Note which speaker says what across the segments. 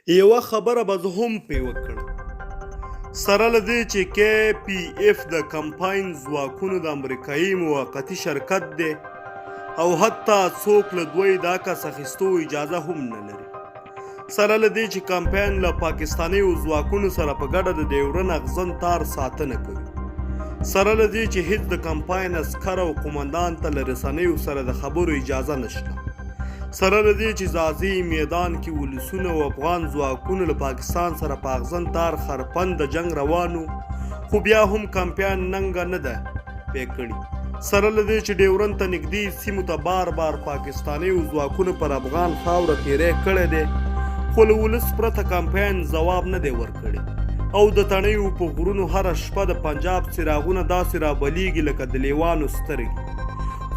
Speaker 1: یوه خبره به زه هم پې وکړم، سره له دې چې KPF د کمپاین ځواکونو د امریکایي موقتي شرکت دی او حتی څوک له دوی د عکس اخیستو اجازه هم نه لري. سره له دې چې کمپاین له پاکستانیو ځواکونو سره په ګډه د ډیورن اغزن تار ساتنه کوي. سره له دې چې هیڅ د کمپاین عسکر او قومندان ته له رسنیو سره د خبرو اجازه نشته. سره له دې چې ځاځي میدان کې ولسونه او افغان ځواکونو له پاکستان سره په اغزن تار خرپن د جنگ روانو، خو بیا هم کمپاین ننګه نه ده پې کړې. سره له دې چې ډیورن ته نږدې سیمو ته بار بار پاکستانیو ځواکونو پر افغان خاوره تیری کړی دی، خو له ولس پرته کمپاین ځواب نه دی ورکړی او د تڼیو په غرونو هره شپه د پنجاب څراغونه داسې رابلیږي لکه د لیوانو سترګې.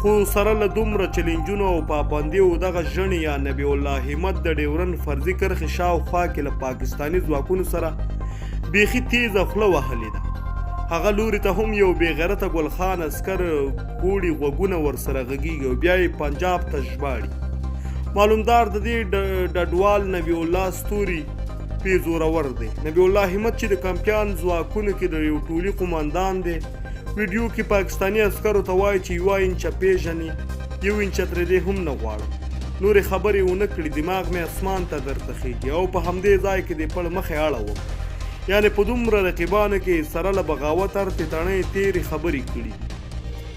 Speaker 1: خو سره له دومره چلنجونو او پابندیو دغه ژڼې یا نبی الله همت د ډیورن فرضي کرښې شاوخوا کې له پاکستاني ځواکونو سره بیخي تیزه خوله وهلې ده. هغه لوري ته هم یو بېغیرته ګلخان عسکر ګوړي غوږونه ورسره غږیږي او بیا یې پنجاب ته ژباړي. معلومدار د دې ډډوال نبی الله ستوري پې زورور دی. نبی الله همت چې د کمپاین ځواکونو کې د یو ټولي قومندان دی، ویډیو کې پاکستاني عسکرو ته وایي چې یوه انچه پیژني، یو انچه ترې دې هم نه غواړم. نورې خبرې ونه کړي، دماغ مې اسمان ته درته خیږي او په همدې ځای کې دې پړ مخې اړوم. یعنې په دومره رقیبانو کې سره له بغاوت ارتې تڼۍ تېرې خبرې کړي.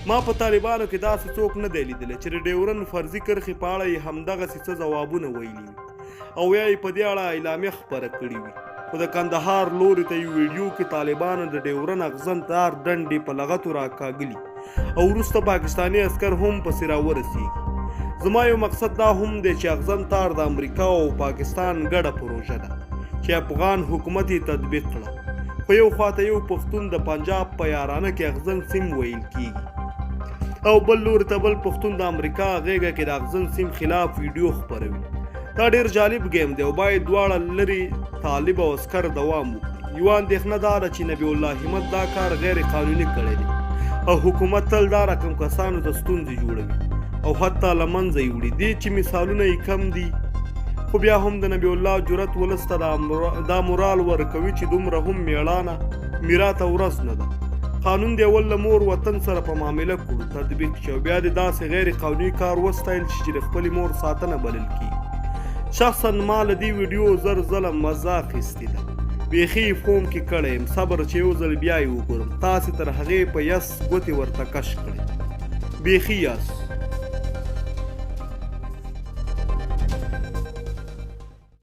Speaker 1: ما په طالبانو کې داسې څوک نه دی لیدلی چې د ډیورن فرضي کرښې په اړه یې همدغسې څه ځوابونه ویلي وي او یا یې په دې اړه اعلامیه خپره کړې وي. خو د کندهار لوري ته یو ویډیو کې طالبانو د ډیورن اغزن تار ډنډې په لغتو راکاږلي او وروسته پاکستاني عسکر هم پسې راورسېږي. زما یو مقصد دا هم دی چې اغزن تار د امریکا او پاکستان ګډه پروژه ده چې افغان حکومت یې تطبیق کړه. خو یو خواته یو پښتون د پنجاب په یارانه کې اغزن سیم ویل کېږي او بل لوري ته بل پښتون د امریکا غېږه کې د اغزن سیم خلاف ویډیو خپروي. دا ډېر جالب گیم دی او باید دواړه لري طالب او عسکر دوام وکړي. یوه اندېښنه دا ده چې نبی الله همت دا کار غیر قانوني کړی دی او حکومت تل دا رقم کسانو ته ستونزې جوړوي او حتی له منځه یې وړي. دې چې مثالونه یې کم دي، خو بیا هم د نبی الله جرأت ولس ته دا مورال ورکوي چې دومره هم میړانه میراته ورځ نه ده. قانون دی اول له مور وطن سره په معامله کړو تطبیق شي او بیا د داسې غیر قانوني کار وستایل چې د خپلې مور ساتنه بلل کېږي. شخصا ما له دې ویډیو زر ځله مزه اخیستې ده، بیخي فوم کې کړی یم. صبر چې یو ځل بیا یې وګورم، تاسې تر هغې په یس ګوتې ورته کش کړئ، بیخي یاست.